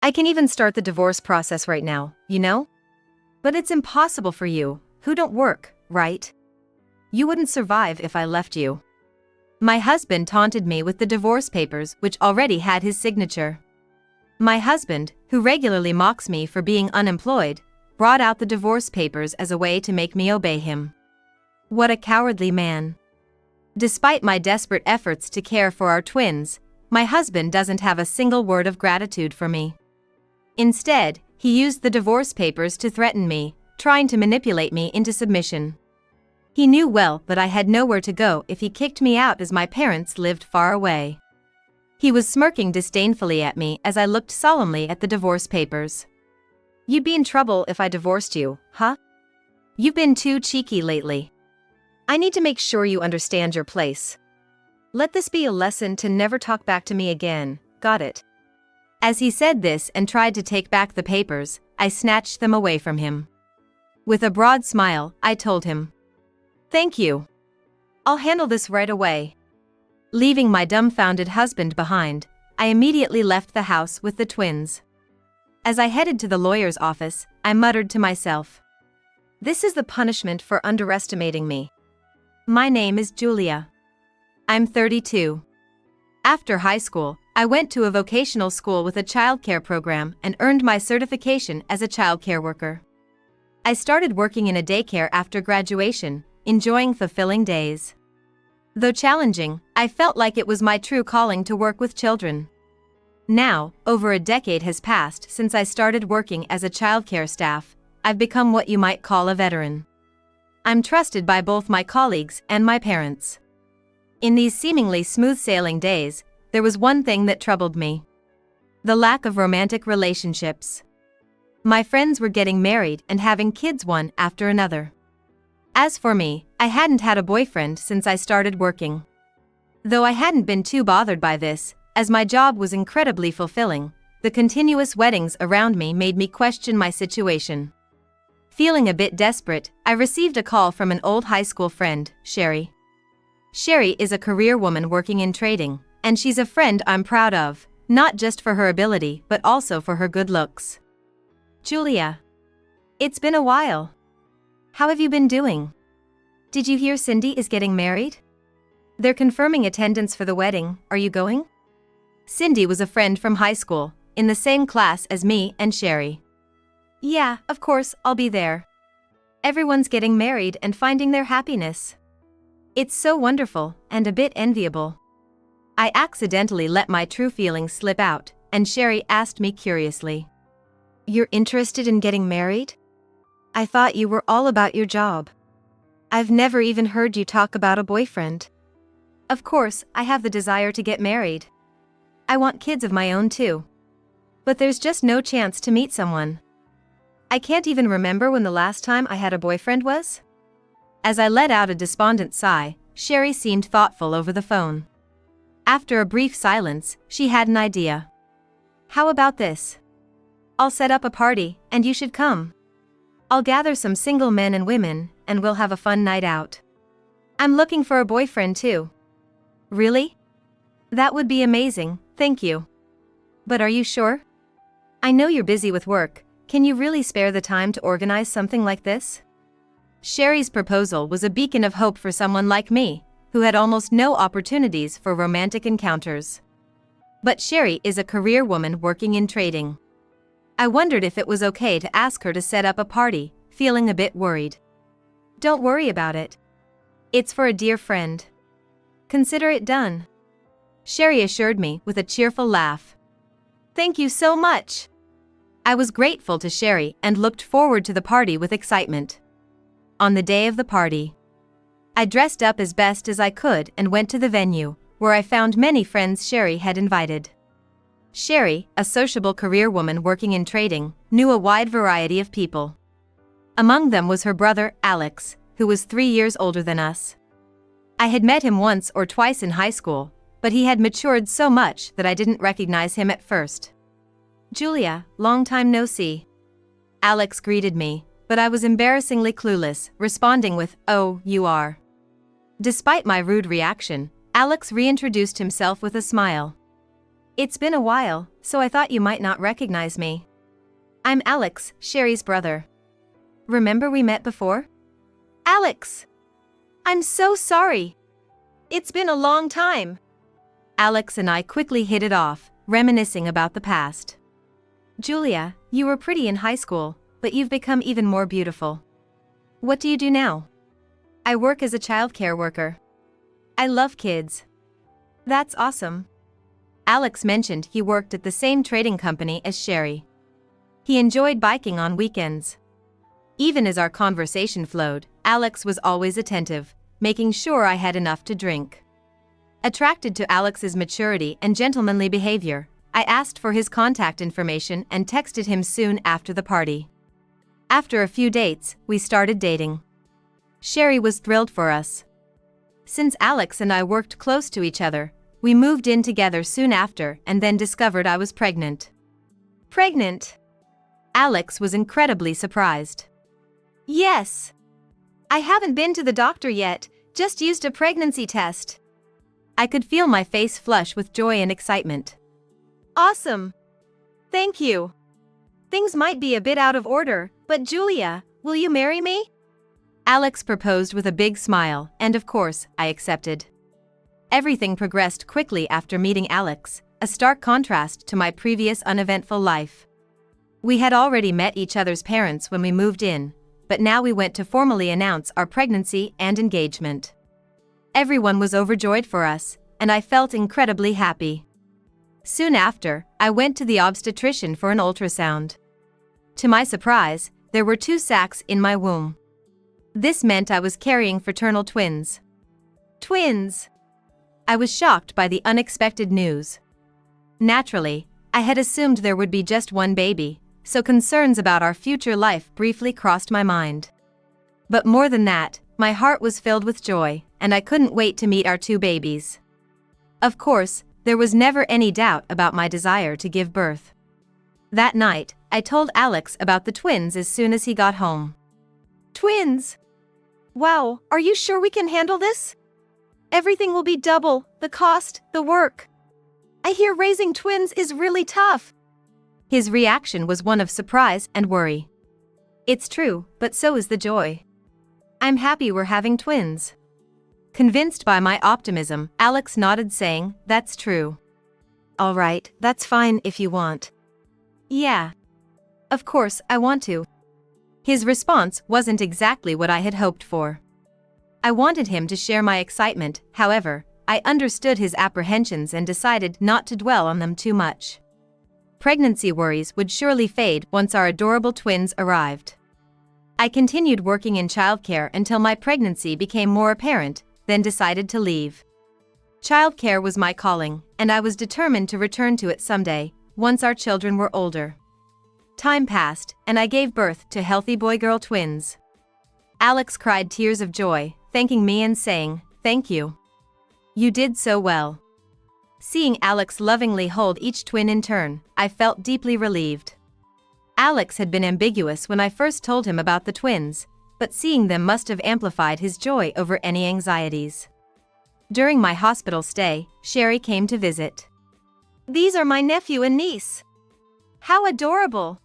I can even start the divorce process right now, you know? But it's impossible for you, who don't work, right? You wouldn't survive if I left you. My husband taunted me with the divorce papers, which already had his signature. My husband, who regularly mocks me for being unemployed, brought out the divorce papers as a way to make me obey him. What a cowardly man. Despite my desperate efforts to care for our twins, my husband doesn't have a single word of gratitude for me. Instead, he used the divorce papers to threaten me, trying to manipulate me into submission. He knew well that I had nowhere to go if he kicked me out, as my parents lived far away. He was smirking disdainfully at me as I looked solemnly at the divorce papers. You'd be in trouble if I divorced you, huh? You've been too cheeky lately. I need to make sure you understand your place. Let this be a lesson to never talk back to me again, got it? As he said this and tried to take back the papers, I snatched them away from him. With a broad smile, I told him, "Thank you. I'll handle this right away." Leaving my dumbfounded husband behind, I immediately left the house with the twins. As I headed to the lawyer's office, I muttered to myself, "This is the punishment for underestimating me." My name is Julia. I'm 32. After high school, I went to a vocational school with a childcare program and earned my certification as a childcare worker. I started working in a daycare after graduation, enjoying fulfilling days. Though challenging, I felt like it was my true calling to work with children. Now, over a decade has passed since I started working as a childcare staff. I've become what you might call a veteran. I'm trusted by both my colleagues and my parents. In these seemingly smooth-sailing days, there was one thing that troubled me: the lack of romantic relationships. My friends were getting married and having kids one after another. As for me, I hadn't had a boyfriend since I started working. Though I hadn't been too bothered by this, as my job was incredibly fulfilling, the continuous weddings around me made me question my situation. Feeling a bit desperate, I received a call from an old high school friend, Sherry. Sherry is a career woman working in trading, and she's a friend I'm proud of, not just for her ability but also for her good looks. "Julia. It's been a while. How have you been doing? Did you hear Cindy is getting married? They're confirming attendance for the wedding, are you going?" Cindy was a friend from high school, in the same class as me and Sherry. "Yeah, of course, I'll be there. Everyone's getting married and finding their happiness. It's so wonderful, and a bit enviable." I accidentally let my true feelings slip out, and Sherry asked me curiously, "You're interested in getting married? I thought you were all about your job. I've never even heard you talk about a boyfriend." Of course, I have the desire to get married. I want kids of my own too. But there's just no chance to meet someone. I can't even remember when the last time I had a boyfriend was. As I let out a despondent sigh, Sherry seemed thoughtful over the phone. After a brief silence, she had an idea. "How about this? I'll set up a party, and you should come. I'll gather some single men and women, and we'll have a fun night out. I'm looking for a boyfriend too." "Really? That would be amazing, thank you. But are you sure? I know you're busy with work. Can you really spare the time to organize something like this?" Sherry's proposal was a beacon of hope for someone like me, who had almost no opportunities for romantic encounters. But Sherry is a career woman working in trading. I wondered if it was okay to ask her to set up a party, feeling a bit worried. "Don't worry about it. It's for a dear friend. Consider it done," Sherry assured me with a cheerful laugh. "Thank you so much." I was grateful to Sherry and looked forward to the party with excitement. On the day of the party, I dressed up as best as I could and went to the venue, where I found many friends Sherry had invited. Sherry, a sociable career woman working in trading, knew a wide variety of people. Among them was her brother, Alex, who was 3 years older than us. I had met him once or twice in high school, but he had matured so much that I didn't recognize him at first. "Julia, long time no see." Alex greeted me, but I was embarrassingly clueless, responding with, "Oh, you are." Despite my rude reaction, Alex reintroduced himself with a smile. It's been a while, so I thought you might not recognize me. I'm Alex, Sherry's brother. Remember we met before? Alex! I'm so sorry. It's been a long time. Alex and I quickly hit it off, reminiscing about the past. Julia, you were pretty in high school, but you've become even more beautiful. What do you do now? I work as a childcare worker. I love kids. That's awesome. Alex mentioned he worked at the same trading company as Sherry. He enjoyed biking on weekends. Even as our conversation flowed, Alex was always attentive, making sure I had enough to drink. Attracted to Alex's maturity and gentlemanly behavior, I asked for his contact information and texted him soon after the party. After a few dates, we started dating. Sherry was thrilled for us. Since Alex and I worked close to each other, we moved in together soon after and then discovered I was pregnant. Pregnant? Alex was incredibly surprised. Yes. I haven't been to the doctor yet, just used a pregnancy test. I could feel my face flush with joy and excitement. Awesome. Thank you. Things might be a bit out of order, but Julia, will you marry me? Alex proposed with a big smile, and of course, I accepted. Everything progressed quickly after meeting Alex, a stark contrast to my previous uneventful life. We had already met each other's parents when we moved in, but now we went to formally announce our pregnancy and engagement. Everyone was overjoyed for us, and I felt incredibly happy. Soon after, I went to the obstetrician for an ultrasound. To my surprise, there were 2 sacs in my womb. This meant I was carrying fraternal twins. Twins! I was shocked by the unexpected news. Naturally, I had assumed there would be just one baby, so concerns about our future life briefly crossed my mind. But more than that, my heart was filled with joy, and I couldn't wait to meet our 2 babies. Of course, there was never any doubt about my desire to give birth. That night, I told Alex about the twins as soon as he got home. Twins! Wow, are you sure we can handle this? Everything will be double, the cost, the work. I hear raising twins is really tough. His reaction was one of surprise and worry. It's true, but so is the joy. I'm happy we're having twins. Convinced by my optimism, Alex nodded saying, "That's true." "All right, that's fine if you want." "Yeah. Of course, I want to." His response wasn't exactly what I had hoped for. I wanted him to share my excitement, however, I understood his apprehensions and decided not to dwell on them too much. Pregnancy worries would surely fade once our adorable twins arrived. I continued working in childcare until my pregnancy became more apparent, then decided to leave. Childcare was my calling, and I was determined to return to it someday, once our children were older. Time passed, and I gave birth to healthy boy-girl twins. Alex cried tears of joy, thanking me and saying, "Thank you. You did so well." Seeing Alex lovingly hold each twin in turn, I felt deeply relieved. Alex had been ambiguous when I first told him about the twins, but seeing them must have amplified his joy over any anxieties. During my hospital stay, Sherry came to visit. "These are my nephew and niece. How adorable,"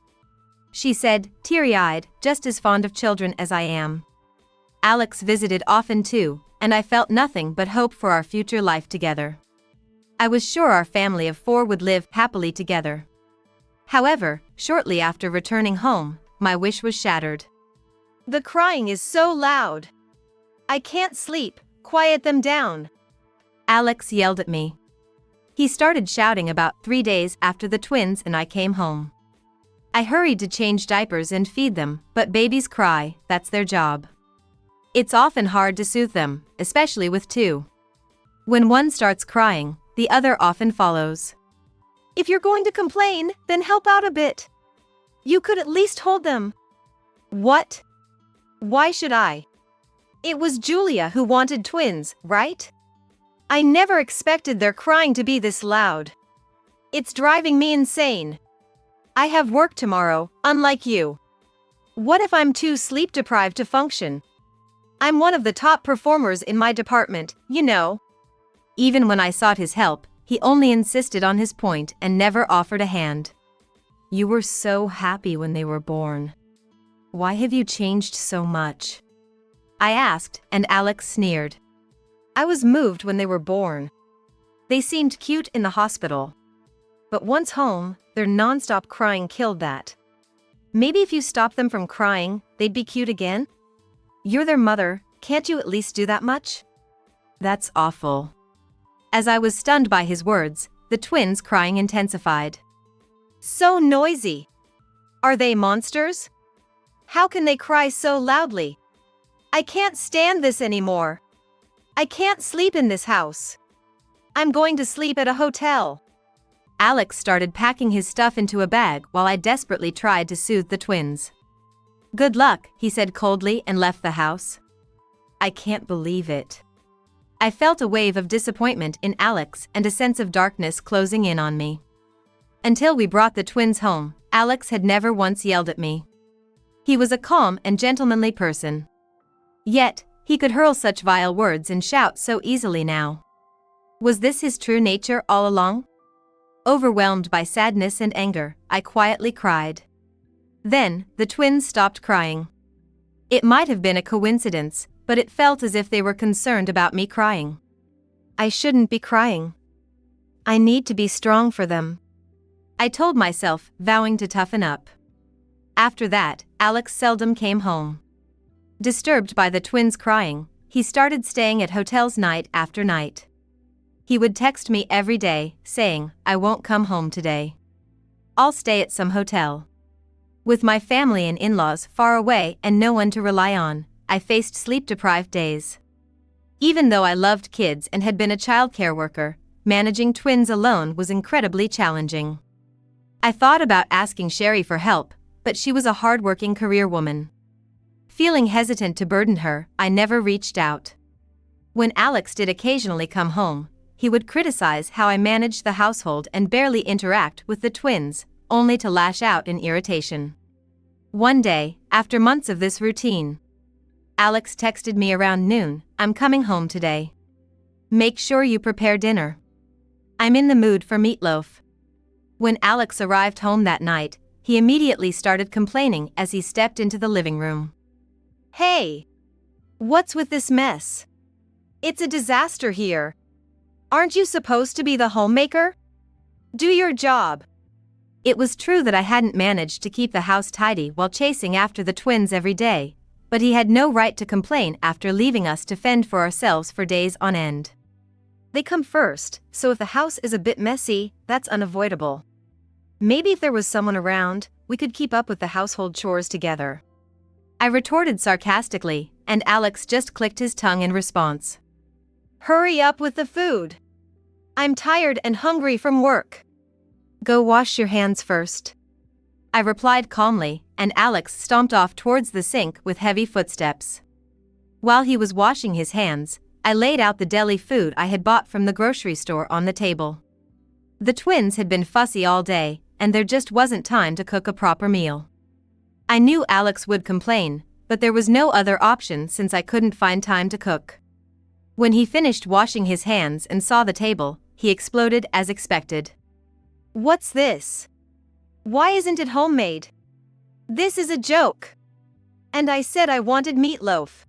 she said, teary-eyed, just as fond of children as I am. Alex visited often too, and I felt nothing but hope for our future life together. I was sure our family of 4 would live happily together. However, shortly after returning home, my wish was shattered. "The crying is so loud. I can't sleep, quiet them down," Alex yelled at me. He started shouting about 3 days after the twins and I came home. I hurried to change diapers and feed them, but babies cry, that's their job. It's often hard to soothe them, especially with 2. When one starts crying, the other often follows. "If you're going to complain, then help out a bit. You could at least hold them." "What? Why should I? It was Julia who wanted twins, right? I never expected their crying to be this loud. It's driving me insane. I have work tomorrow, unlike you. What if I'm too sleep-deprived to function? I'm one of the top performers in my department, you know." Even when I sought his help, he only insisted on his point and never offered a hand. You were so happy when they were born. Why have you changed so much? I asked, and Alex sneered. I was moved when they were born. They seemed cute in the hospital. But once home, their nonstop crying killed that. Maybe if you stop them from crying, they'd be cute again? You're their mother, can't you at least do that much? That's awful. As I was stunned by his words, the twins' crying intensified. So noisy. Are they monsters? How can they cry so loudly? I can't stand this anymore. I can't sleep in this house. I'm going to sleep at a hotel. Alex started packing his stuff into a bag while I desperately tried to soothe the twins. Good luck, he said coldly and left the house. I can't believe it. I felt a wave of disappointment in Alex and a sense of darkness closing in on me. Until we brought the twins home, Alex had never once yelled at me. He was a calm and gentlemanly person. Yet, he could hurl such vile words and shout so easily now. Was this his true nature all along? Overwhelmed by sadness and anger, I quietly cried. Then, the twins stopped crying. It might have been a coincidence, but it felt as if they were concerned about me crying. I shouldn't be crying. I need to be strong for them, I told myself, vowing to toughen up. After that, Alex seldom came home. Disturbed by the twins crying, he started staying at hotels night after night. He would text me every day, saying, I won't come home today. I'll stay at some hotel. With my family and in-laws far away and no one to rely on, I faced sleep-deprived days. Even though I loved kids and had been a childcare worker, managing twins alone was incredibly challenging. I thought about asking Sherry for help, but she was a hard-working career woman. Feeling hesitant to burden her, I never reached out. When Alex did occasionally come home, he would criticize how I managed the household and barely interact with the twins, only to lash out in irritation. One day, after months of this routine, Alex texted me around noon, I'm coming home today. Make sure you prepare dinner. I'm in the mood for meatloaf. When Alex arrived home that night, he immediately started complaining as he stepped into the living room. Hey! What's with this mess? It's a disaster here. Aren't you supposed to be the homemaker? Do your job. It was true that I hadn't managed to keep the house tidy while chasing after the twins every day, but he had no right to complain after leaving us to fend for ourselves for days on end. They come first, so if the house is a bit messy, that's unavoidable. Maybe if there was someone around, we could keep up with the household chores together. I retorted sarcastically, and Alex just clicked his tongue in response. Hurry up with the food. I'm tired and hungry from work. Go wash your hands first. I replied calmly, and Alex stomped off towards the sink with heavy footsteps. While he was washing his hands, I laid out the deli food I had bought from the grocery store on the table. The twins had been fussy all day, and there just wasn't time to cook a proper meal. I knew Alex would complain, but there was no other option since I couldn't find time to cook. When he finished washing his hands and saw the table, he exploded as expected. What's this? Why isn't it homemade? This is a joke. And I said I wanted meatloaf.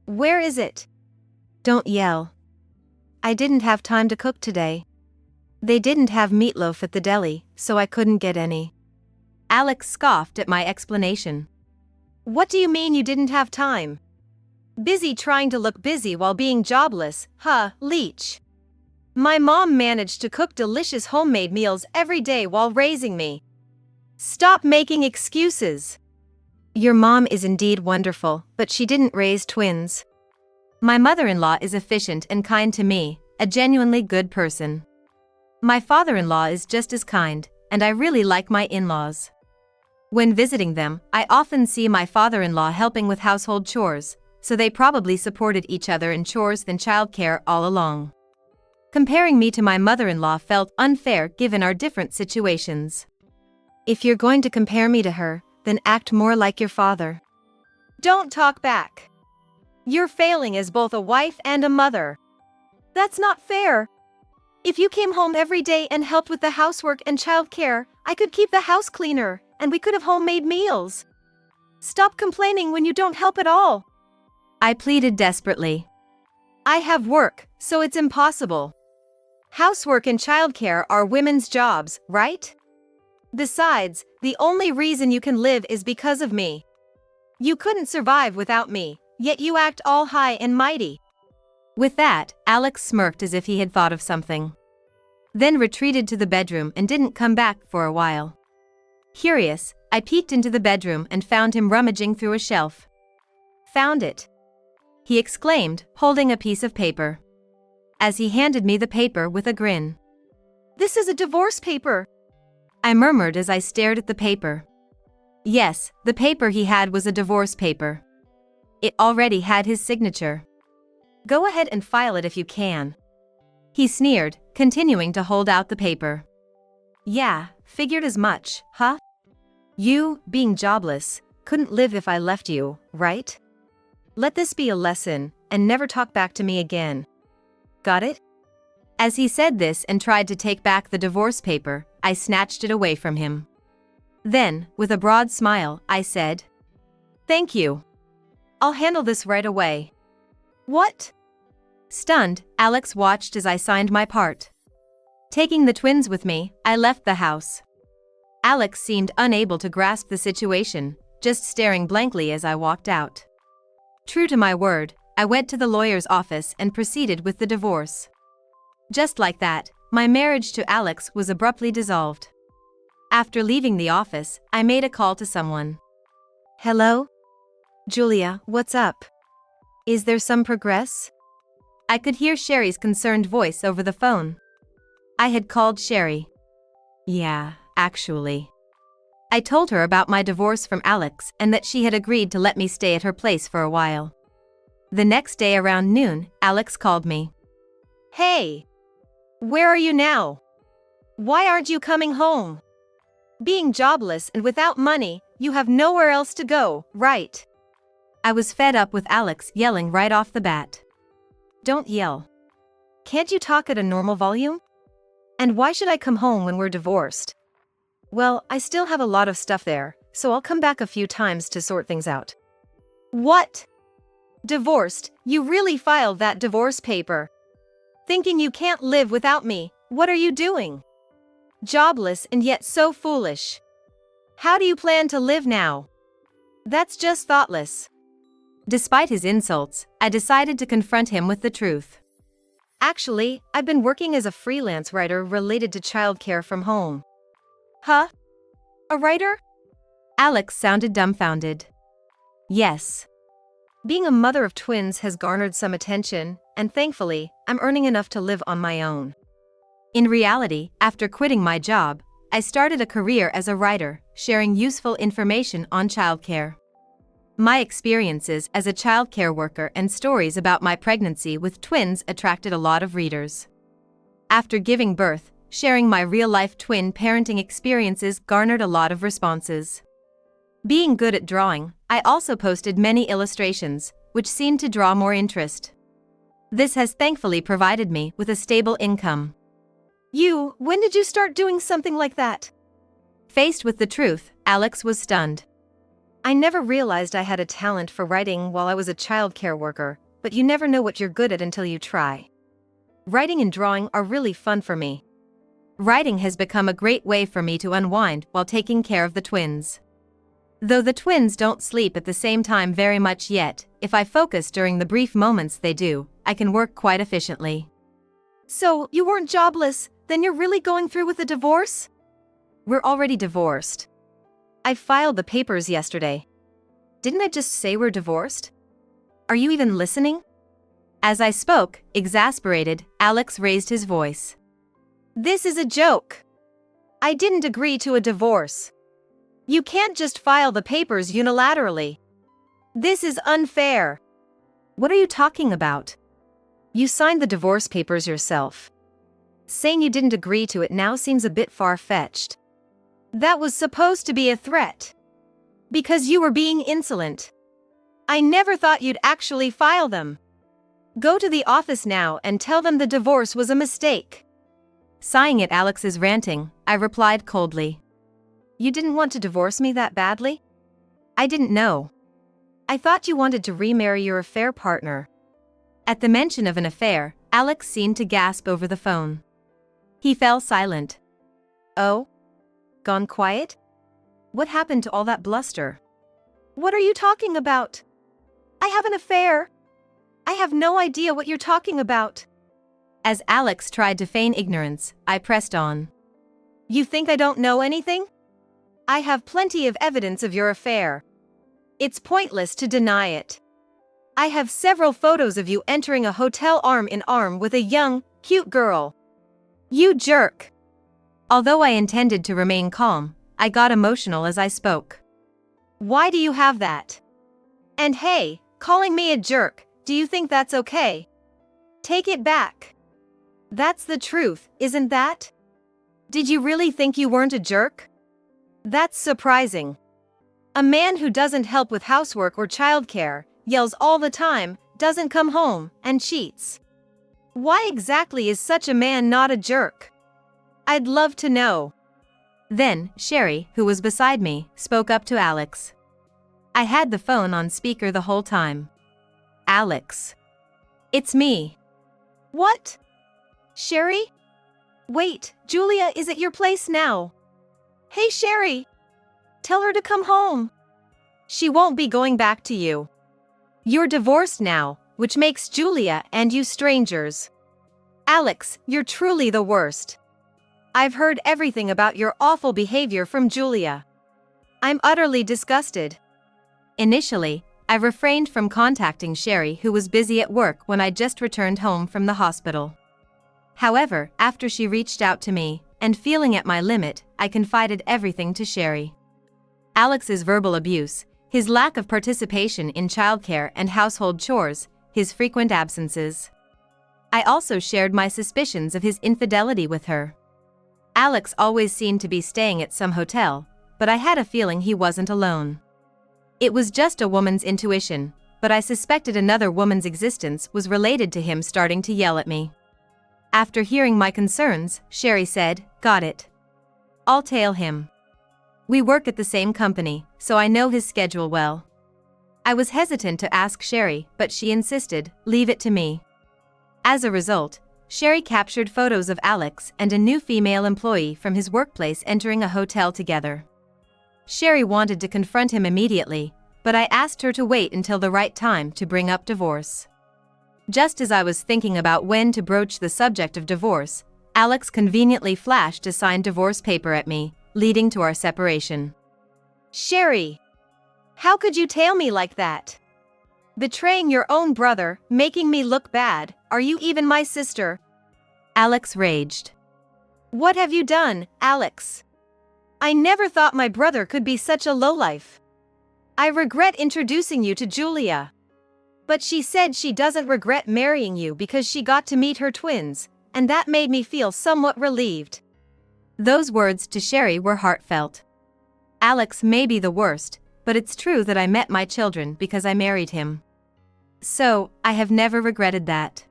Where is it? Don't yell. I didn't have time to cook today. They didn't have meatloaf at the deli, so I couldn't get any. Alex scoffed at my explanation. What do you mean you didn't have time? Busy trying to look busy while being jobless, huh, leech? My mom managed to cook delicious homemade meals every day while raising me. Stop making excuses. Your mom is indeed wonderful, but she didn't raise twins. My mother-in-law is efficient and kind to me, a genuinely good person. My father-in-law is just as kind, and I really like my in-laws. When visiting them, I often see my father-in-law helping with household chores, so they probably supported each other in chores and childcare all along. Comparing me to my mother-in-law felt unfair given our different situations. If you're going to compare me to her, then act more like your father. Don't talk back. You're failing as both a wife and a mother. That's not fair. If you came home every day and helped with the housework and childcare, I could keep the house cleaner, and we could have homemade meals. Stop complaining when you don't help at all. I pleaded desperately. I have work, so it's impossible. Housework and childcare are women's jobs, right? Besides, the only reason you can live is because of me. You couldn't survive without me, yet you act all high and mighty. With that, Alex smirked as if he had thought of something. Then retreated to the bedroom and didn't come back for a while. Curious, I peeked into the bedroom and found him rummaging through a shelf. Found it, he exclaimed, holding a piece of paper. As he handed me the paper with a grin. This is a divorce paper, I murmured as I stared at the paper. Yes, the paper he had was a divorce paper. It already had his signature. Go ahead and file it if you can, he sneered, continuing to hold out the paper. Yeah, figured as much, huh? You, being jobless, couldn't live if I left you, right? Let this be a lesson, and never talk back to me again. Got it? As he said this and tried to take back the divorce paper, I snatched it away from him. Then, with a broad smile, I said, "Thank you. I'll handle this right away." What? Stunned, Alex watched as I signed my part. Taking the twins with me, I left the house. Alex seemed unable to grasp the situation, just staring blankly as I walked out. True to my word, I went to the lawyer's office and proceeded with the divorce. Just like that, my marriage to Alex was abruptly dissolved. After leaving the office, I made a call to someone. Hello? Julia, what's up? Is there some progress? I could hear Sherry's concerned voice over the phone. I had called Sherry. Yeah, actually. I told her about my divorce from Alex and that she had agreed to let me stay at her place for a while. The next day around noon, Alex called me. Hey! Where are you now? Why aren't you coming home? Being jobless and without money, you have nowhere else to go, right? I was fed up with Alex yelling right off the bat. Don't yell. Can't you talk at a normal volume? And why should I come home when we're divorced? Well, I still have a lot of stuff there, so I'll come back a few times to sort things out. What? Divorced? You really filed that divorce paper? Thinking you can't live without me, what are you doing? Jobless and yet so foolish. How do you plan to live now? That's just thoughtless. Despite his insults, I decided to confront him with the truth. Actually, I've been working as a freelance writer related to childcare from home. Huh? A writer? Alex sounded dumbfounded. Yes. Being a mother of twins has garnered some attention, and thankfully, I'm earning enough to live on my own. In reality, after quitting my job, I started a career as a writer, sharing useful information on childcare. My experiences as a childcare worker and stories about my pregnancy with twins attracted a lot of readers. After giving birth, sharing my real-life twin parenting experiences garnered a lot of responses. Being good at drawing, I also posted many illustrations, which seemed to draw more interest. This has thankfully provided me with a stable income. When did you start doing something like that? Faced with the truth, Alex was stunned. I never realized I had a talent for writing while I was a childcare worker, but you never know what you're good at until you try. Writing and drawing are really fun for me. Writing has become a great way for me to unwind while taking care of the twins. Though the twins don't sleep at the same time very much yet, if I focus during the brief moments they do, I can work quite efficiently. So, you weren't jobless, then you're really going through with a divorce? We're already divorced. I filed the papers yesterday. Didn't I just say we're divorced? Are you even listening? As I spoke, exasperated, Alex raised his voice. This is a joke. I didn't agree to a divorce. You can't just file the papers unilaterally. This is unfair. What are you talking about? You signed the divorce papers yourself. Saying you didn't agree to it now seems a bit far-fetched. That was supposed to be a threat. Because you were being insolent. I never thought you'd actually file them. Go to the office now and tell them the divorce was a mistake. Sighing at Alex's ranting, I replied coldly. You didn't want to divorce me that badly? I didn't know. I thought you wanted to remarry your affair partner. At the mention of an affair, Alex seemed to gasp over the phone. He fell silent. Oh? Gone quiet? What happened to all that bluster? What are you talking about? I have an affair. I have no idea what you're talking about. As Alex tried to feign ignorance, I pressed on. You think I don't know anything? I have plenty of evidence of your affair. It's pointless to deny it. I have several photos of you entering a hotel arm in arm with a young, cute girl. You jerk. Although I intended to remain calm, I got emotional as I spoke. Why do you have that? And hey, calling me a jerk, do you think that's okay? Take it back. That's the truth, isn't that? Did you really think you weren't a jerk? That's surprising. A man who doesn't help with housework or childcare, yells all the time, doesn't come home, and cheats. Why exactly is such a man not a jerk? I'd love to know. Then, Sherry, who was beside me, spoke up to Alex. I had the phone on speaker the whole time. Alex. It's me. What? Sherry? Wait, Julia is at your place now. Hey Sherry! Tell her to come home. She won't be going back to you. You're divorced now, which makes Julia and you strangers. Alex, you're truly the worst. I've heard everything about your awful behavior from Julia. I'm utterly disgusted. Initially, I refrained from contacting Sherry, who was busy at work when I just returned home from the hospital. However, after she reached out to me, and feeling at my limit, I confided everything to Sherry. Alex's verbal abuse, his lack of participation in childcare and household chores, his frequent absences. I also shared my suspicions of his infidelity with her. Alex always seemed to be staying at some hotel, but I had a feeling he wasn't alone. It was just a woman's intuition, but I suspected another woman's existence was related to him starting to yell at me. After hearing my concerns, Sherry said, "Got it. I'll tail him. We work at the same company, so I know his schedule well." I was hesitant to ask Sherry, but she insisted, "Leave it to me." As a result, Sherry captured photos of Alex and a new female employee from his workplace entering a hotel together. Sherry wanted to confront him immediately, but I asked her to wait until the right time to bring up divorce. Just as I was thinking about when to broach the subject of divorce, Alex conveniently flashed a signed divorce paper at me, leading to our separation. Sherry! How could you tail me like that? Betraying your own brother, making me look bad, are you even my sister? Alex raged. What have you done, Alex? I never thought my brother could be such a lowlife. I regret introducing you to Julia. But she said she doesn't regret marrying you because she got to meet her twins, and that made me feel somewhat relieved. Those words to Sherry were heartfelt. Alex may be the worst, but it's true that I met my children because I married him. So, I have never regretted that.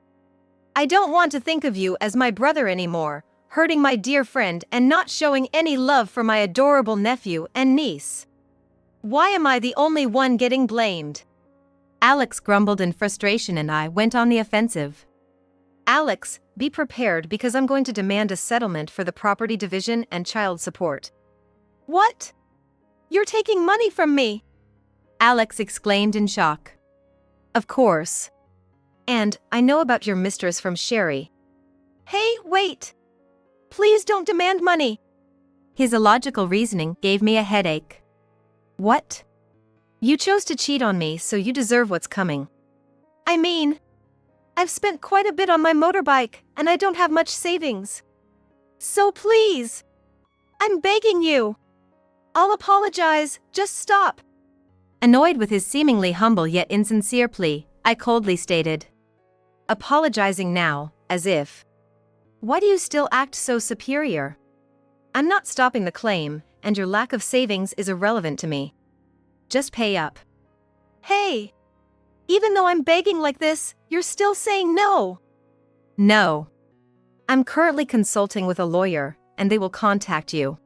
I don't want to think of you as my brother anymore, hurting my dear friend and not showing any love for my adorable nephew and niece. Why am I the only one getting blamed? Alex grumbled in frustration and I went on the offensive. Alex, be prepared because I'm going to demand a settlement for the property division and child support. What? You're taking money from me? Alex exclaimed in shock. Of course. And I know about your mistress from Sherry. Hey, wait! Please don't demand money. His illogical reasoning gave me a headache. What? You chose to cheat on me, so you deserve what's coming. I mean, I've spent quite a bit on my motorbike, and I don't have much savings. So please, I'm begging you. I'll apologize, just stop. Annoyed with his seemingly humble yet insincere plea, I coldly stated. Apologizing now, as if. Why do you still act so superior? I'm not stopping the claim, and your lack of savings is irrelevant to me. Just pay up. Hey! Even though I'm begging like this, you're still saying no. No. I'm currently consulting with a lawyer, and they will contact you.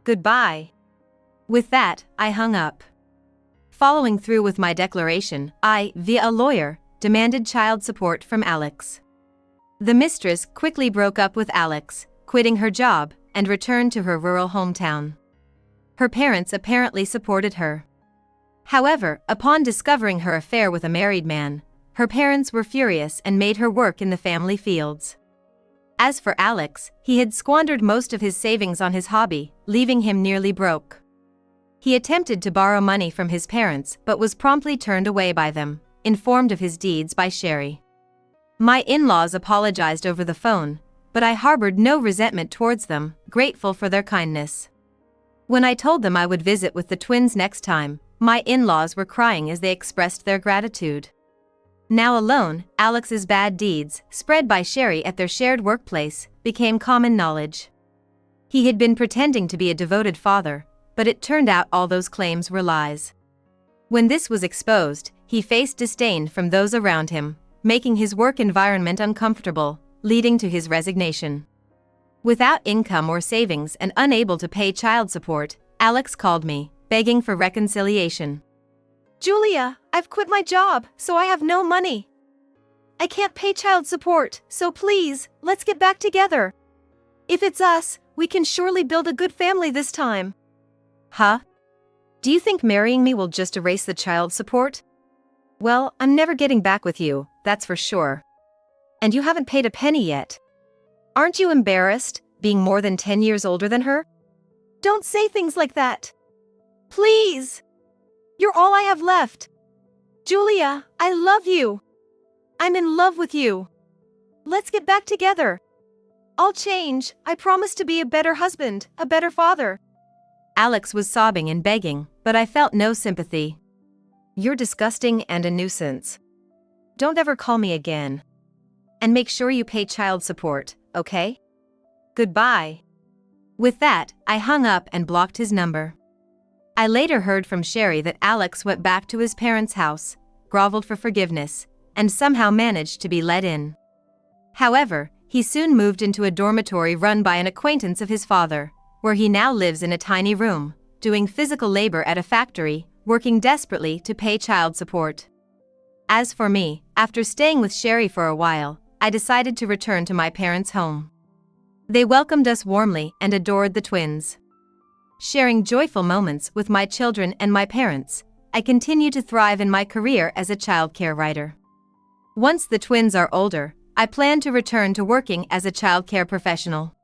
Goodbye. With that, I hung up. Following through with my declaration, I, via a lawyer, demanded child support from Alex. The mistress quickly broke up with Alex, quitting her job, and returned to her rural hometown. Her parents apparently supported her. However, upon discovering her affair with a married man, her parents were furious and made her work in the family fields. As for Alex, he had squandered most of his savings on his hobby, leaving him nearly broke. He attempted to borrow money from his parents but was promptly turned away by them, informed of his deeds by Sherry. My in-laws apologized over the phone, but I harbored no resentment towards them, grateful for their kindness. When I told them I would visit with the twins next time, my in-laws were crying as they expressed their gratitude. Now alone, Alex's bad deeds, spread by Sherry at their shared workplace, became common knowledge. He had been pretending to be a devoted father, but it turned out all those claims were lies. When this was exposed, he faced disdain from those around him, making his work environment uncomfortable, leading to his resignation. Without income or savings and unable to pay child support, Alex called me, begging for reconciliation. Julia, I've quit my job, so I have no money. I can't pay child support, so please, let's get back together. If it's us, we can surely build a good family this time. Huh? Do you think marrying me will just erase the child support? Well, I'm never getting back with you, that's for sure. And you haven't paid a penny yet. Aren't you embarrassed, being more than 10 years older than her? Don't say things like that. Please. You're all I have left. Julia, I love you. I'm in love with you. Let's get back together. I'll change, I promise to be a better husband, a better father. Alex was sobbing and begging, but I felt no sympathy. You're disgusting and a nuisance. Don't ever call me again. And make sure you pay child support, okay? Goodbye. With that, I hung up and blocked his number. I later heard from Sherry that Alex went back to his parents' house, groveled for forgiveness, and somehow managed to be let in. However, he soon moved into a dormitory run by an acquaintance of his father, where he now lives in a tiny room, doing physical labor at a factory, working desperately to pay child support. As for me, after staying with Sherry for a while, I decided to return to my parents' home. They welcomed us warmly and adored the twins. Sharing joyful moments with my children and my parents, I continue to thrive in my career as a childcare writer. Once the twins are older, I plan to return to working as a childcare professional.